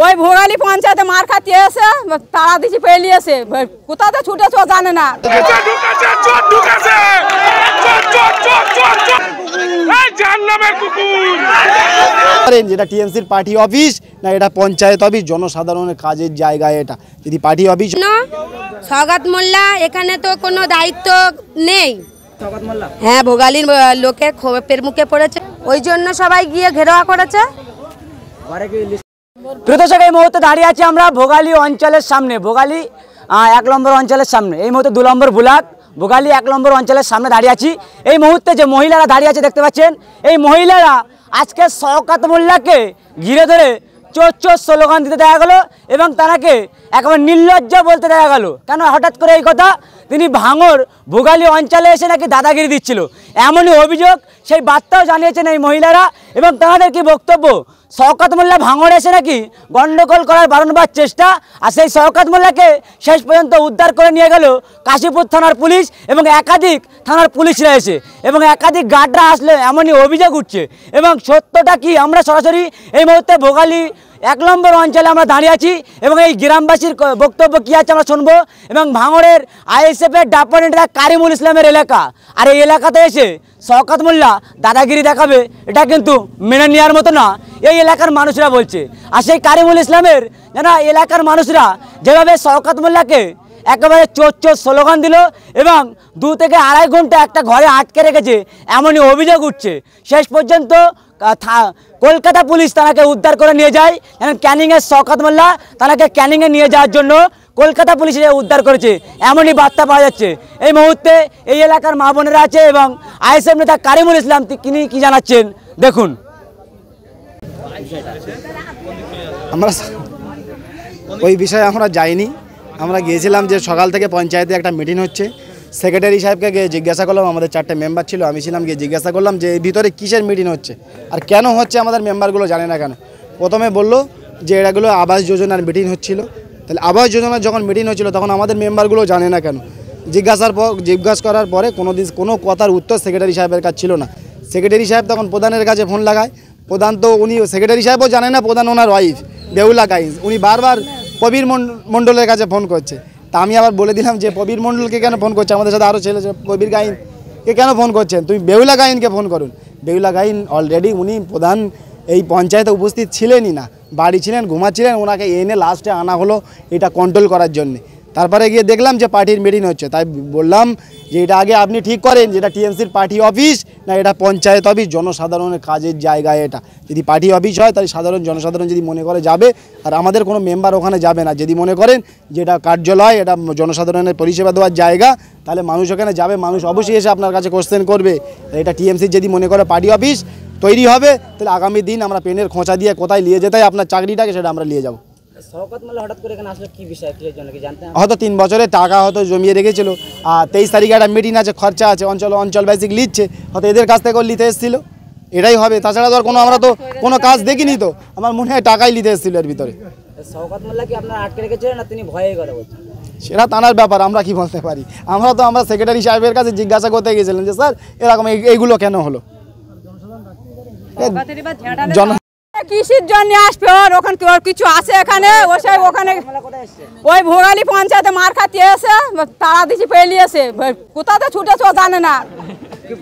ওই ভোগালী পঞ্চায়েতে মার খাতিয়ে এসে তারা দিছি পেলিয়েছে, কোথাতে ছুটেছে ও জানে না। যেটা টিএমসির পার্টি অফিস না এটা পঞ্চায়েত অফিস, জনসাধারণের কাজের জায়গা। এটা যদি পার্টি অফিস সওগাত মোল্লা এখানে তো কোনো দায়িত্ব নেই। হ্যাঁ, ভোগালীর লোকের ক্ষোভের মুখে পড়েছে, ওই জন্য সবাই গিয়ে ঘেরাও করেছে। প্রিয় দর্শক, এই মুহূর্তে দাঁড়িয়ে আছি আমরা ভোগালী অঞ্চলের সামনে, ভোগালী 1 নম্বর অঞ্চলের সামনে। এই মুহূর্তে 2 নম্বর ব্লক ভোগালী 1 নম্বর অঞ্চলের সামনে দাঁড়িয়ে আছি। এই মুহূর্তে যে মহিলারা দাঁড়িয়ে আছে দেখতে পাচ্ছেন, এই মহিলারা আজকে শওকত মোল্লাকে ঘিরে ধরে চোর চোর স্লোগান দিতে দেখা গেল এবং তাকে একেবারে নির্লজ্জ বলতে দেখা গেল। কেন হঠাৎ করে এই কথা? তিনি ভাঙড় ভোগালী অঞ্চলে এসে নাকি দাদাগিরি দিচ্ছিল, এমনই অভিযোগ। সেই বার্তাও জানিয়েছেন এই মহিলারা এবং তাদের কি বক্তব্য, শওকত মোল্লা ভাঙড়ে এসে নাকি গণ্ডগোল করার বারণবার চেষ্টা, আর সেই শওকত মোল্লাকে শেষ পর্যন্ত উদ্ধার করে নিয়ে গেল কাশীপুর থানার পুলিশ এবং একাধিক থানার পুলিশরা এসে এবং একাধিক গার্ডরা আসলে এমনই অভিযোগ উঠছে। এবং সত্যটা কি আমরা সরাসরি এই মুহূর্তে ভোগালী 1 নম্বর অঞ্চলে আমরা দাঁড়িয়ে আছি এবং এই গ্রামবাসীর বক্তব্য কী আছে আমরা শুনবো। এবং ভাঙড়ের আইএসএফের ডাপানিটা কারিমুল ইসলামের এলাকা, আর এই এলাকাতে এসে শওকত মোল্লা দাদাগিরি দেখাবে, এটা কিন্তু মেনে নেওয়ার মতো না, এই এলাকার মানুষরা বলছে। আর সেই কারিমুল ইসলামের যেন এলাকার মানুষরা যেভাবে শওকত মোল্লাকে একেবারে চোর চোর স্লোগান দিল এবং 2 থেকে আড়াই ঘন্টা একটা ঘরে আটকে রেখেছে, এমনই অভিযোগ উঠছে। শেষ পর্যন্ত কলকাতা পুলিশ তাকে উদ্ধার করে নিয়ে যায়। ক্যানিংয়ের শওকত মোল্লা তাকে ক্যানিংয়ে নিয়ে যাওয়ার জন্য কলকাতা পুলিশ উদ্ধার করেছে, এমনই বার্তা পাওয়া যাচ্ছে। এই মুহূর্তে এই এলাকার মা বোনেরা আছে এবং আইএসএফ নেতা কারিমুল ইসলাম তিনি কি জানাচ্ছেন দেখুন। আমরা ওই বিষয়ে আমরা যাইনি, আমরা গিয়েছিলাম যে সকাল থেকে পঞ্চায়েতে একটা মিটিং হচ্ছে, সেক্রেটারি সাহেবকে গিয়ে জিজ্ঞাসা করলাম, আমাদের 4টে মেম্বার ছিল, আমি ছিলাম, গিয়ে জিজ্ঞাসা করলাম যে এই ভিতরে কিসের মিটিং হচ্ছে আর কেন হচ্ছে, আমাদের মেম্বারগুলো জানে না কেন। প্রথমে বললো যে এটাগুলো আবাস যোজনার মিটিং হচ্ছিল। তাহলে আবাস যোজনার যখন মিটিং হচ্ছিল তখন আমাদের মেম্বারগুলো জানে না কেন? জিজ্ঞাসা করার পরে কোনো কথার উত্তর সেক্রেটারি সাহেবের কাছে ছিল না। সেক্রেটারি সাহেব তখন প্রধানের কাছে ফোন লাগায়, প্রধান তো উনি সেক্রেটারি সাহেবও জানে না, প্রধান ওনার ওয়াইফ বেহুলা গাইন, উনি বারবার প্রবীর মণ্ডলের কাছে ফোন করছে। তা আমি আবার বলে দিলাম যে প্রবীর মণ্ডলকে কেন ফোন করছে, আমাদের সাথে আরও ছেলে প্রবীর গাইনকে কেন ফোন করছেন, তুমি বেহুলা গাইনকে ফোন করুন। বেহুলা গাইন অলরেডি উনি প্রধান এই পঞ্চায়েতে উপস্থিত ছিলেনই না, বাড়ি ছিলেন, ঘুমাচ্ছিলেন, ওনাকে এনে লাস্টে আনা হলো এটা কন্ট্রোল করার জন্যে। তারপরে গিয়ে দেখলাম যে পার্টির মিটিং হচ্ছে, তাই বললাম যে এটা আগে আপনি ঠিক করেন যেটা টিএমসির পার্টি অফিস না এটা পঞ্চায়েত অফিস, জনসাধারণের কাজের জায়গা। এটা যদি পার্টি অফিস হয় তাহলে জনসাধারণ যদি মনে করে যাবে, আর আমাদের কোনো মেম্বার ওখানে যাবে না। যদি মনে করেন যে এটা কার্যালয়, এটা জনসাধারণের পরিষেবা দেওয়ার জায়গা, তাহলে মানুষ ওখানে যাবে, মানুষ অবশ্যই এসে আপনার কাছে কোশ্চেন করবে। এটা টিএমসির যদি মনে করে পার্টি অফিস তৈরি হবে, তাহলে আগামী দিন আমরা পেনের খোঁচা দিয়ে কোথায় নিয়ে যেতে হয় আপনার চাকরিটাকে সেটা আমরা নিয়ে যাবো। শওকত মোল্লা হঠাৎ করে এখানে আসলে কি বিষয়, কি জন্য কি জানতে? হয়তো 3 বছরের টাকা হয়তো জমিয়ে রেখেছিল, আর 23 তারিখে একটা মিটিং আছে, খরচা আছে, অঞ্চলবাসী লিখছে, হয়তো এদের কাছ থেকেও নিতে এসেছিলো, এটাই হবে। তাছাড়া তো আর আমরা তো কোনো কাজ দেখিনি, তো আমার মনে হয় টাকাই নিতে এসেছিলো এর ভিতরে। শওকত মোল্লা কি আপনার আটকে রেখেছিলেন না তিনি ভয়ে করে বলছেন? সেটা তানার ব্যাপার, আমরা কি বলতে পারি। আমরা সেক্রেটারি সাহেবের কাছে জিজ্ঞাসা করতে গিয়েছিলাম যে স্যার এরকম এইগুলো কেন হলো। কিসের জন্য আসবে ওখানে কিছু আছে এখানে, ওখানে ওই ভোগালী পঞ্চায়েতে মার খাতিয়ে এসে তারা দিছি পেলিয়েছে, কোথাতে ছুটেছে ও জানে না।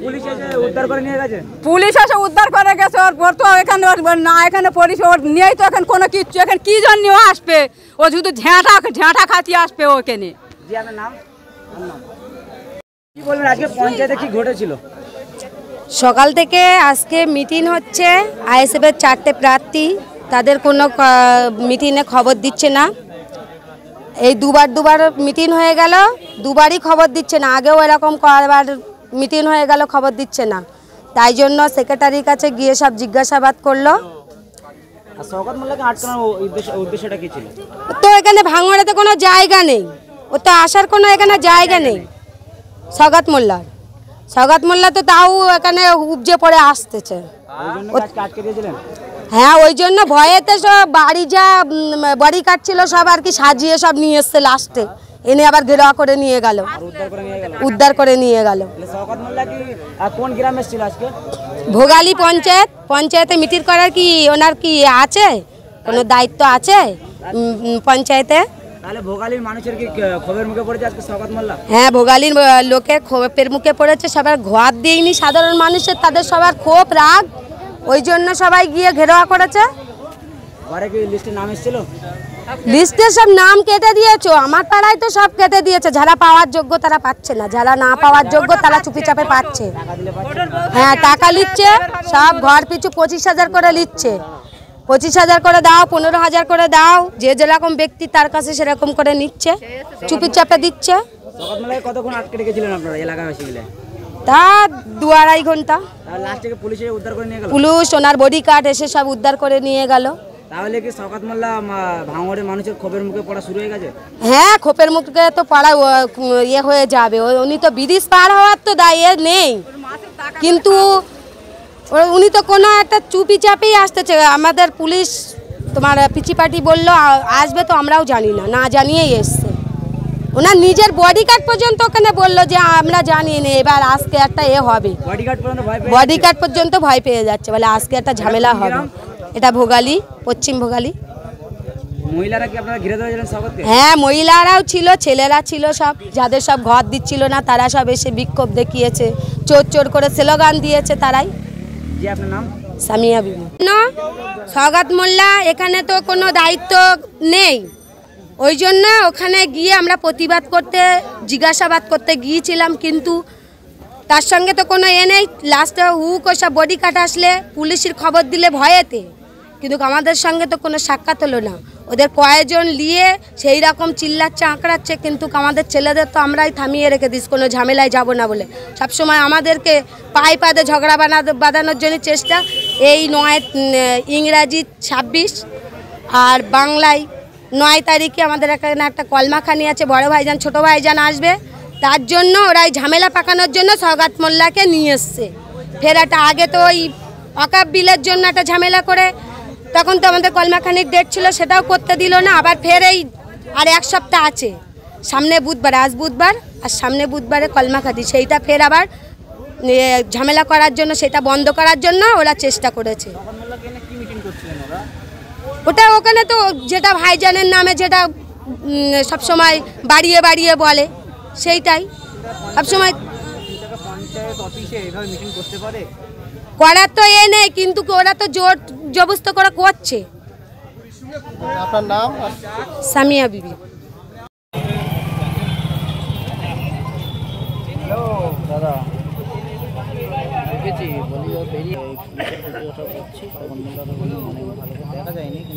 পুলিশ এসে উদ্ধার করে নিয়ে গেছে, পুলিশ এসে উদ্ধার করে গেছে, ওর তো এখানে না, এখানে পরিষেবা ওর নিয়েই তো এখন কোনো কিছু, এখন কি জন্য আসবে, ও শুধু ঝ্যাঁটা খাতিয়ে আসবে ওখানে। জি, আপনার নাম? কি বলবেন আজকে পঞ্চায়েতে কি ঘটেছিল? সকাল থেকে আজকে মিটিং হচ্ছে, আইএসএফের 4টে প্রার্থী, তাদের কোনো মিটিংয়ে খবর দিচ্ছে না। এই দুবার মিটিং হয়ে গেল, দুবারই খবর দিচ্ছে না। আগেও এরকম কয়েকবার মিটিং হয়ে গেল, খবর দিচ্ছে না। তাই জন্য সেক্রেটারির কাছে গিয়ে সব জিজ্ঞাসাবাদ করলো। শওকত মোল্লাকে আটকানোর উদ্দেশ্যটা কি ছিল? তো এখানে ভাঙড়েতে কোনো জায়গা নেই, ও তো আসার কোনো এখানে জায়গা নেই। শওকত মোল্লা তো তাও এখানে উপজে পড়ে আসতেছে। হ্যাঁ, ওই জন্য ভয়েতে সব বাড়ি কাটছিল সব আর কি, সাজিয়ে সব নিয়ে এসছে, লাস্টে এনে আবার ঘেরাও করে নিয়ে গেল, উদ্ধার করে নিয়ে গেল। কোন গ্রামে ছিল আজকে? ভোগালী পঞ্চায়েতে মিটিং করার কি ওনার কি আছে? কোনো দায়িত্ব আছে পঞ্চায়েতে? তাহলে ভোগালীর মানুষের কি ক্ষোভের মুখে পড়েছে আজকে শওকত মোল্লা? হ্যাঁ, ভোগালীর লোকের ক্ষোভের মুখে পড়েছে, সবার ঘর দিইনি সাধারণ মানুষের, তাদের সবার ক্ষোভ রাগ, ওই জন্য সবাই গিয়ে ঘেরাওয়া করেছে। ঘরে কি লিস্টে নাম এসেছিল? লিস্টে সব নাম কেটে দিয়েছো, আমার পাড়ায় তো সব কেটে দিয়েছে। যারা পাওয়ার যোগ্য তারা পাচ্ছে না, যারা না পাওয়ার যোগ্য তারা চুপিচাপে পাচ্ছে। হ্যাঁ, টাকা নিচ্ছে, সব ঘর পিছু 25,000 করে নিচ্ছে। 25,000 করে দাও, 15,000 করে দাও, যে যেরকম ব্যক্তি তার কাছে সেরকম করে নিচ্ছে, চুপিচাপে দিচ্ছে। শওকত মোল্লাকে কতক্ষণ আটকে রেখেছিলেন আপনারা এলাকাবাসী মিলে? তা 2-2.5 ঘন্টা। লাস্ট থেকে পুলিশে উদ্ধার করে নিয়ে গেল? পুলিশ ওনার বডি গার্ড এসে সব উদ্ধার করে নিয়ে গেল। তাহলে কি শওকত মোল্লা ভাঙড়ের মানুষের ক্ষোভের মুখে পড়া শুরু হয়ে গেছে? হ্যাঁ, ক্ষোভের মুখে তো পড়া ইয়ে হয়ে যাবে। উনি তো বিদেশ পার হওয়ার তো দায় নেই, কিন্তু উনি তো কোনো একটা চুপি চাপেই আসতেছে। আমাদের পুলিশ তোমার পিচি পার্টি বললো আসবে, তো আমরাও জানি না, না জানিয়েই এসছে। ওনার নিজের বডিগার্ড পর্যন্ত ওখানে বললো যে আমরা জানি না, এবার আজকে একটা হবে। বডিগার্ড পর্যন্ত ভয় পেয়ে যাচ্ছে, বলে আজকে একটা ঝামেলা হবে। এটা ভোগালী, পশ্চিম ভোগালী। মহিলারা কি আপনারা ঘিরে ধরেছিলেন শওকতকে? হ্যাঁ, মহিলারাও ছিল, ছেলেরা ছিল, সব যাদের সব ঘর দিচ্ছিল না তারা সব এসে বিক্ষোভ দেখিয়েছে, চোর চোর করে স্লোগান দিয়েছে তারাই। জি, আপনার নাম? সামিয়া বিবি। শওকত মোল্লা এখানে তো কোনো দায়িত্ব নেই, ওই জন্য ওখানে গিয়ে আমরা প্রতিবাদ করতে, জিজ্ঞাসাবাদ করতে গিয়েছিলাম, কিন্তু তার সঙ্গে তো কোনো নেই। লাস্টে সব বডি কাট আসলে পুলিশের খবর দিলে ভয়েতে, কিন্তু আমাদের সঙ্গে তো কোনো সাক্ষাৎ হলো না। ওদের কয়েকজন নিয়ে সেই রকম চিল্লাচ্ছে আঁকড়াচ্ছে, কিন্তু আমাদের ছেলেদের তো আমরাই থামিয়ে রেখে দিস কোনো ঝামেলায় যাব না বলে। সবসময় আমাদেরকে পায়ে পাদে ঝগড়া বাঁধানোর জন্য চেষ্টা। এই ইংরাজি 26 আর বাংলায় 9 তারিখে আমাদের এখানে একটা কলমাখানি আছে, বড় ভাইজান ছোট ভাইজান আসবে, তার জন্য ওরাই ঝামেলা পাকানোর জন্য শওকত মোল্লাকে নিয়ে এসছে। ফের একটা আগে তো ওই অকাপ বিলের জন্য একটা ঝামেলা করে, তখন তো আমাদের কলমাখানির ডেট ছিল, সেটাও করতে দিল না। আবার ফের এই আর 1 সপ্তাহ আছে, সামনে বুধবার, আজ বুধবার আর সামনে বুধবারে কলমাখানি, সেইটা ফের আবার ঝামেলা করার জন্য, সেটা বন্ধ করার জন্য ওরা চেষ্টা করেছে। ওটা ওখানে তো যেটা ভাইজানের নামে যেটা সবসময় বাড়িয়ে বাড়িয়ে বলে, সেইটাই সবসময় করার তো নেই, কিন্তু ওরা তো জোর জবরদস্ত করে করছে। আপনার নাম? সামিয়া বিবি। দাদা দেখেছি বলি বেরিয়ে দেখা যায়নি, কিন্তু